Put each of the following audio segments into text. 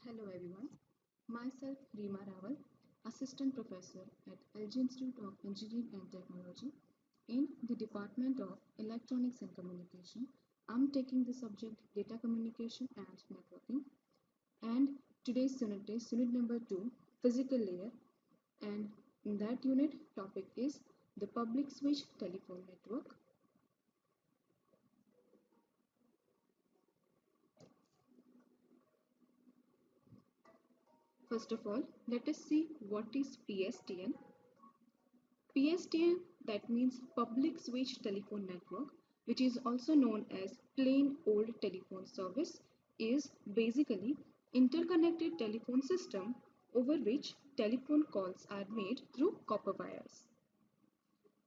Hello everyone, myself Reema Rawal, Assistant Professor at LG Institute of Engineering and Technology in the Department of Electronics and Communication. I'm taking the subject Data Communication and Networking, and today's unit is unit number 2, Physical Layer, and in that unit topic is the Public Switch Telephone Network. First of all, let us see what is PSTN. PSTN, that means Public Switch Telephone Network, which is also known as plain old telephone service, is basically interconnected telephone system over which telephone calls are made through copper wires.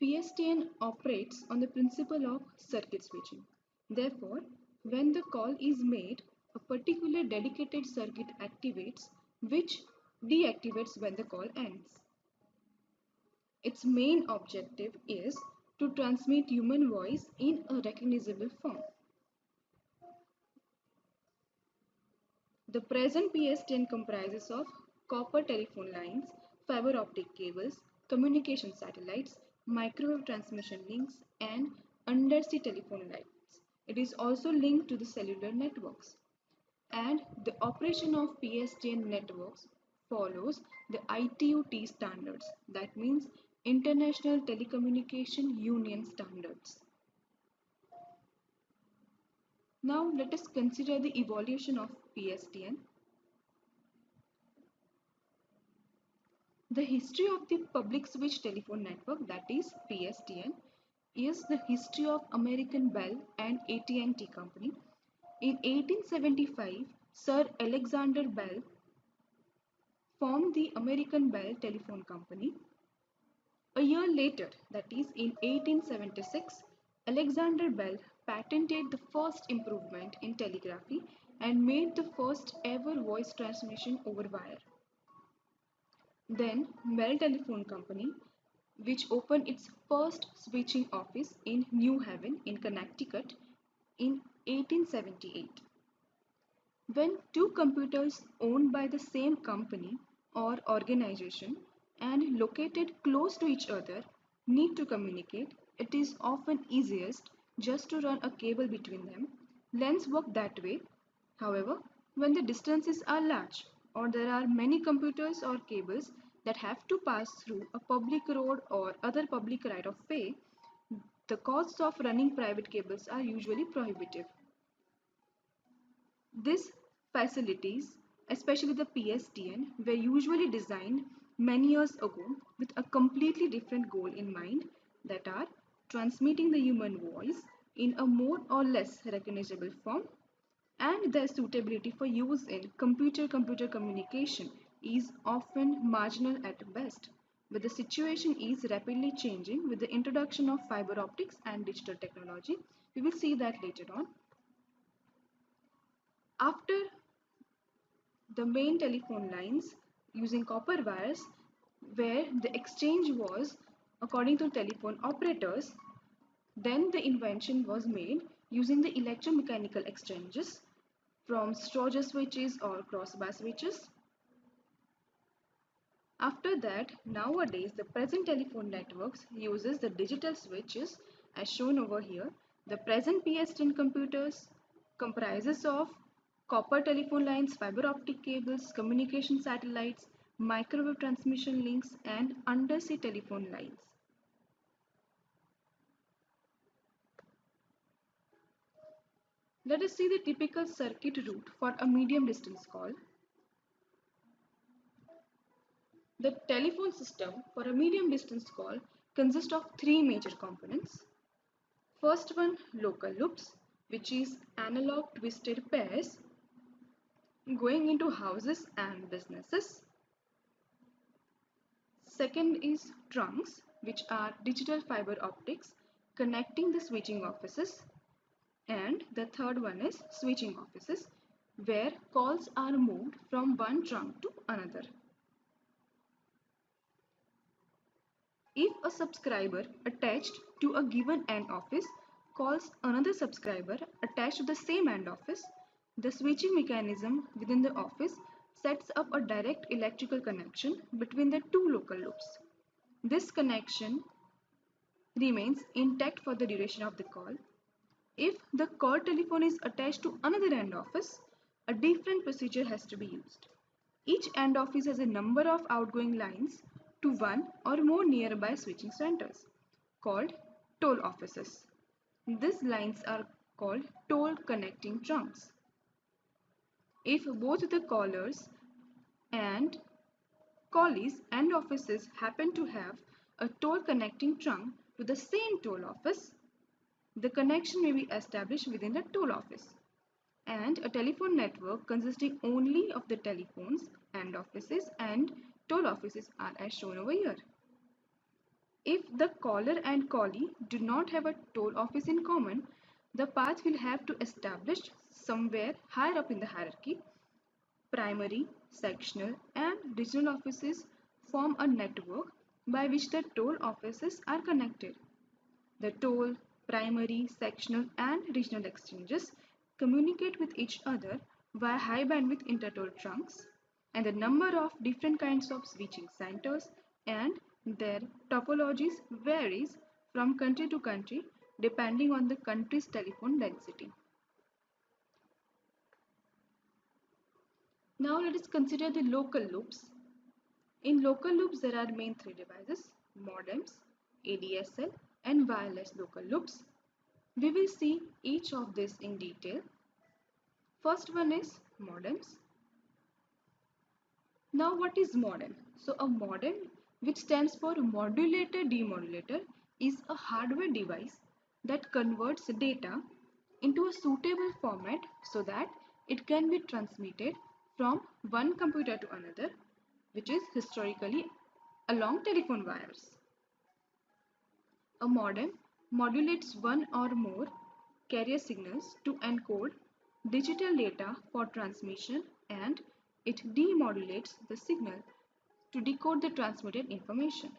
PSTN operates on the principle of circuit switching. Therefore, when the call is made, a particular dedicated circuit activates, which deactivates when the call ends. Its main objective is to transmit human voice in a recognizable form. The present PSTN comprises of copper telephone lines, fiber optic cables, communication satellites, microwave transmission links, and undersea telephone lines. It is also linked to the cellular networks. And the operation of PSTN networks follows the ITU-T standards, that means International Telecommunication Union standards. Now let us consider the evolution of PSTN. The history of the public switch telephone network, that is PSTN, is the history of American Bell and AT&T company. In 1875, Sir Alexander Bell formed the American Bell Telephone Company. A year later, that is in 1876, Alexander Bell patented the first improvement in telegraphy and made the first ever voice transmission over wire. Then Bell Telephone Company, which opened its first switching office in New Haven in Connecticut in 1878. When two computers owned by the same company or organization and located close to each other need to communicate, it is often easiest just to run a cable between them. Lens work that way. However, when the distances are large or there are many computers or cables that have to pass through a public road or other public right of way, the costs of running private cables are usually prohibitive. These facilities, especially the PSTN, were usually designed many years ago with a completely different goal in mind, that are transmitting the human voice in a more or less recognizable form, and their suitability for use in computer-computer communication is often marginal at best. But the situation is rapidly changing with the introduction of fiber optics and digital technology. We will see that later on. After the main telephone lines using copper wires, where the exchange was according to telephone operators, then the invention was made using the electromechanical exchanges from Strowger switches or crossbar switches. After that, nowadays the present telephone networks uses the digital switches as shown over here. The present PSTN computers comprises of copper telephone lines, fiber optic cables, communication satellites, microwave transmission links, and undersea telephone lines. Let us see the typical circuit route for a medium distance call. The telephone system for a medium distance call consists of three major components. First one, local loops, which is analog twisted pairs going into houses and businesses. Second is trunks, which are digital fiber optics connecting the switching offices. And the third one is switching offices, where calls are moved from one trunk to another. If a subscriber attached to a given end office calls another subscriber attached to the same end office, the switching mechanism within the office sets up a direct electrical connection between the two local loops. This connection remains intact for the duration of the call. If the call telephone is attached to another end office, a different procedure has to be used. Each end office has a number of outgoing lines to one or more nearby switching centers, called toll offices. These lines are called toll connecting trunks. If both the callers and callees end offices happen to have a toll connecting trunk to the same toll office, the connection may be established within the toll office, and a telephone network consisting only of the telephones, end offices and toll offices are as shown over here. If the caller and callee do not have a toll office in common, the path will have to establish somewhere higher up in the hierarchy. Primary, sectional and regional offices form a network by which the toll offices are connected. The toll, primary, sectional and regional exchanges communicate with each other via high bandwidth intertoll trunks, and the number of different kinds of switching centers and their topologies varies from country to country depending on the country's telephone density. Now let us consider the local loops. In local loops there are main three devices: modems, ADSL and wireless local loops. We will see each of these in detail. First one is modems. Now what is modem? So a modem, which stands for modulator demodulator, is a hardware device that converts data into a suitable format so that it can be transmitted from one computer to another, which is historically along telephone wires. A modem modulates one or more carrier signals to encode digital data for transmission, and it demodulates the signal to decode the transmitted information.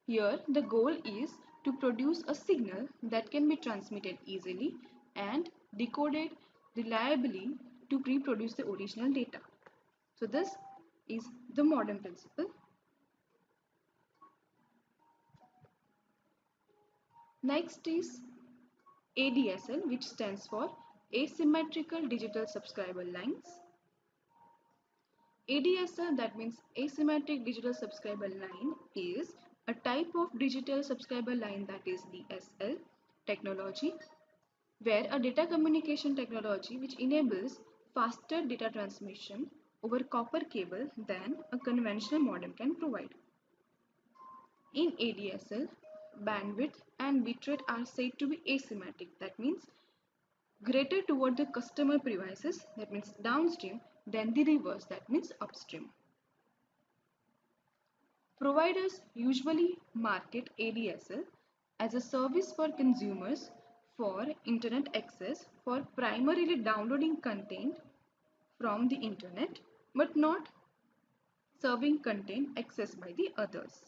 Here the goal is to produce a signal that can be transmitted easily and decoded reliably to reproduce the original data. So this is the modem principle. Next is ADSL, which stands for asymmetrical digital subscriber lines. ADSL, that means asymmetric digital subscriber line, is a type of digital subscriber line, that is DSL technology, where a data communication technology which enables faster data transmission over copper cable than a conventional modem can provide. In ADSL, bandwidth and bitrate are said to be asymmetric, that means greater toward the customer premises, that means downstream, than the reverse, that means upstream. Providers usually market ADSL as a service for consumers for internet access for primarily downloading content from the internet, but not serving content accessed by the others.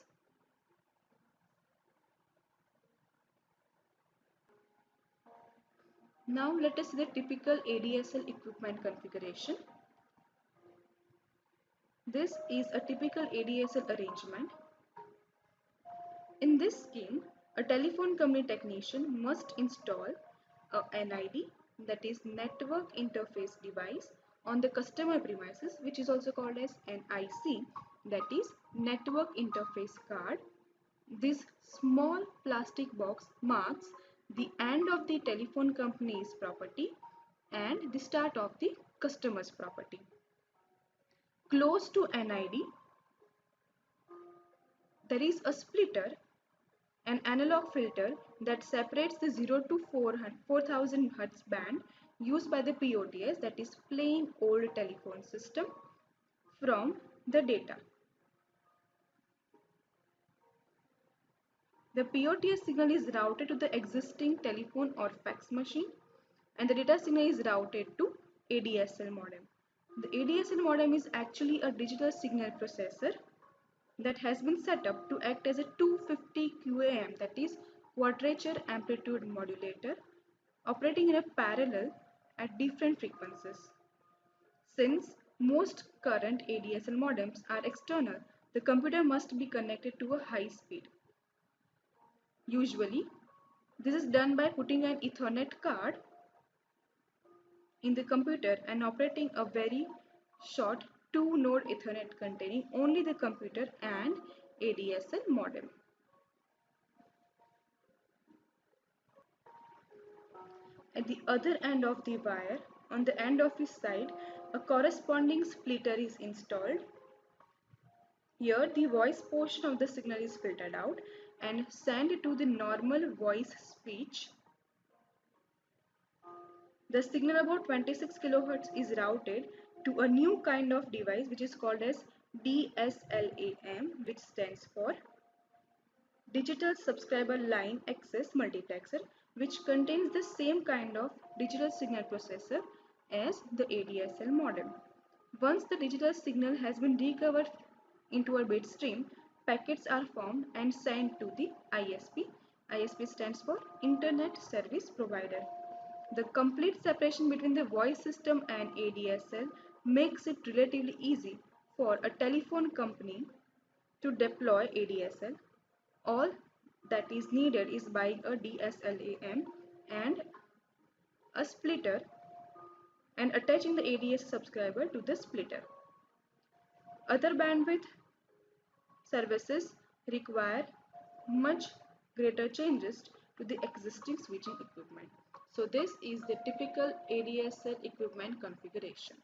Now let us see the typical ADSL equipment configuration. This is a typical ADSL arrangement. In this scheme, a telephone company technician must install a NID, that is Network Interface Device, on the customer premises, which is also called as NIC, that is Network Interface Card. This small plastic box marks the end of the telephone company's property and the start of the customer's property. Close to NID, there is a splitter, an analog filter that separates the 0 to 4000 Hz band used by the POTS, that is plain old telephone system, from the data. The POTS signal is routed to the existing telephone or fax machine, and the data signal is routed to ADSL modem. The ADSL modem is actually a digital signal processor that has been set up to act as a 250 QAM, that is quadrature amplitude modulator operating in a parallel at different frequencies. Since most current ADSL modems are external, the computer must be connected to a high speed. Usually, this is done by putting an Ethernet card in the computer and operating a very short 2-node Ethernet containing only the computer and ADSL modem. At the other end of the wire, on the end of his side, a corresponding splitter is installed. Here, the voice portion of the signal is filtered out and sent to the normal voice speech. The signal about 26 kHz is routed to a new kind of device which is called as DSLAM, which stands for Digital Subscriber Line Access Multiplexer, which contains the same kind of digital signal processor as the ADSL modem. Once the digital signal has been recovered into a bit stream, packets are formed and sent to the ISP. ISP stands for Internet Service Provider. The complete separation between the voice system and ADSL makes it relatively easy for a telephone company to deploy ADSL. All that is needed is buying a DSLAM and a splitter and attaching the ADS subscriber to the splitter. Other bandwidth services require much greater changes to the existing switching equipment. So this is the typical ADSL equipment configuration.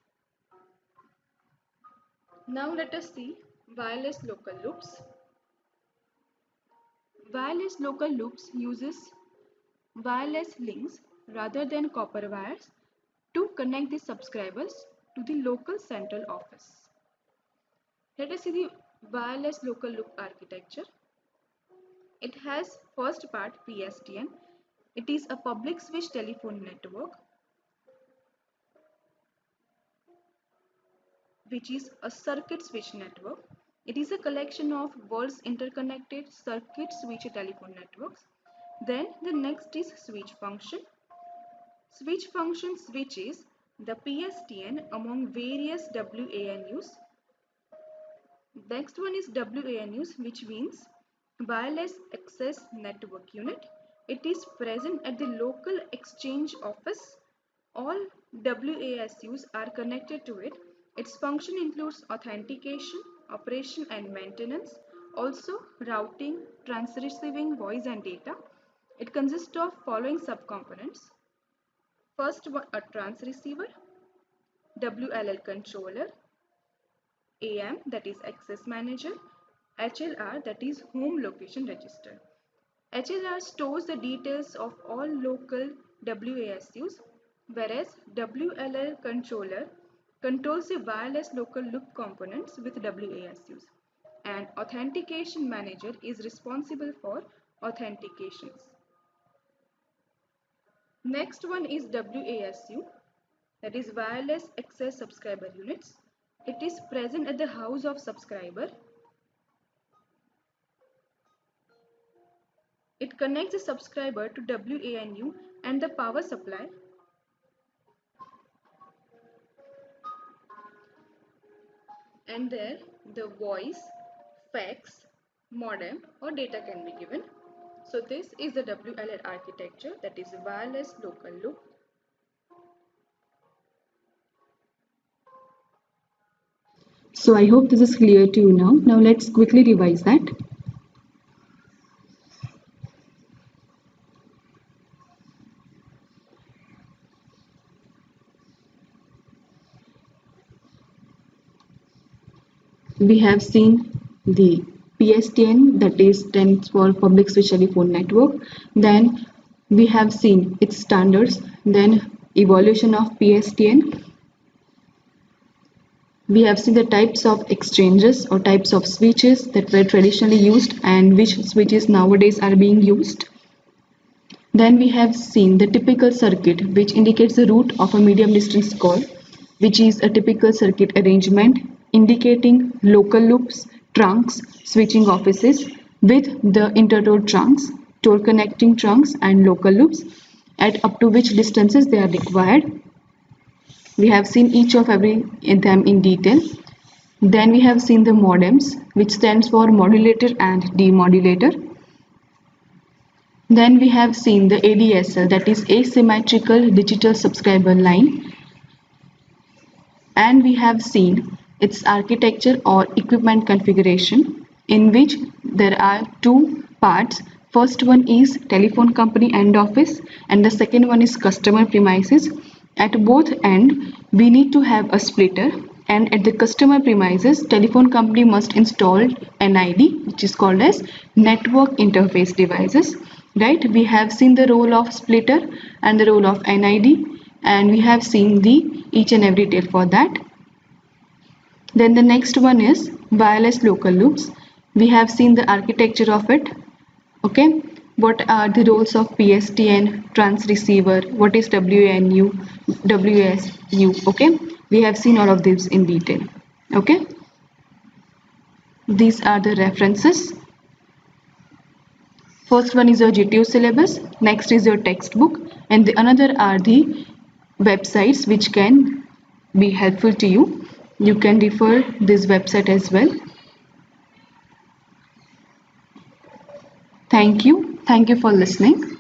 Now let us see wireless local loops. Wireless local loops uses wireless links rather than copper wires to connect the subscribers to the local central office. Let us see the wireless local loop architecture. It has first part PSTN. It is a public switch telephone network which is a circuit switch network. It is a collection of world's interconnected circuit switch telephone networks. Then the next is switch function. Switch function switches the PSTN among various WANUs. Next one is WANUs, which means Wireless Access Network Unit. It is present at the local exchange office. All WASUs are connected to it. Its function includes authentication, operation and maintenance, also routing, transreceiving voice and data. It consists of following subcomponents. First one, a transceiver, WLL controller, AM, that is access manager, HLR, that is home location register. HLR stores the details of all local WASUs, whereas WLL controller controls the wireless local loop components with WASUs, and authentication manager is responsible for authentications. Next one is WASU, that is wireless access subscriber units. It is present at the house of subscriber. It connects the subscriber to WANU and the power supply. And there the voice, fax, modem or data can be given. So this is the WLL architecture, that is wireless local loop. So I hope this is clear to you now. Now let's quickly revise that. We have seen the PSTN, that is stands for Public Switch Telephone Network. Then we have seen its standards, then evolution of PSTN. We have seen the types of exchanges or types of switches that were traditionally used and which switches nowadays are being used. Then we have seen the typical circuit, which indicates the route of a medium distance call, which is a typical circuit arrangement indicating local loops, trunks, switching offices with the interroad trunks. toll connecting trunks and local loops, at up to which distances they are required. We have seen each of every them in detail. Then we have seen the modems, which stands for modulator and demodulator. Then we have seen the ADSL, that is asymmetrical digital subscriber line. And we have seen its architecture or equipment configuration, in which there are two parts. First one is telephone company end office and the second one is customer premises. At both end we need to have a splitter, and at the customer premises telephone company must install NID, which is called as network interface devices. Right, we have seen the role of splitter and the role of NID, and we have seen the each and every detail for that. Then the next one is wireless local loops. We have seen the architecture of it. Okay, what are the roles of PSTN, transceiver, what is WANU, WSU. Okay, we have seen all of this in detail. Okay, these are the references. First one is your GTU syllabus, next is your textbook, and the another are the websites which can be helpful to you. You can refer this website as well. Thank you for listening.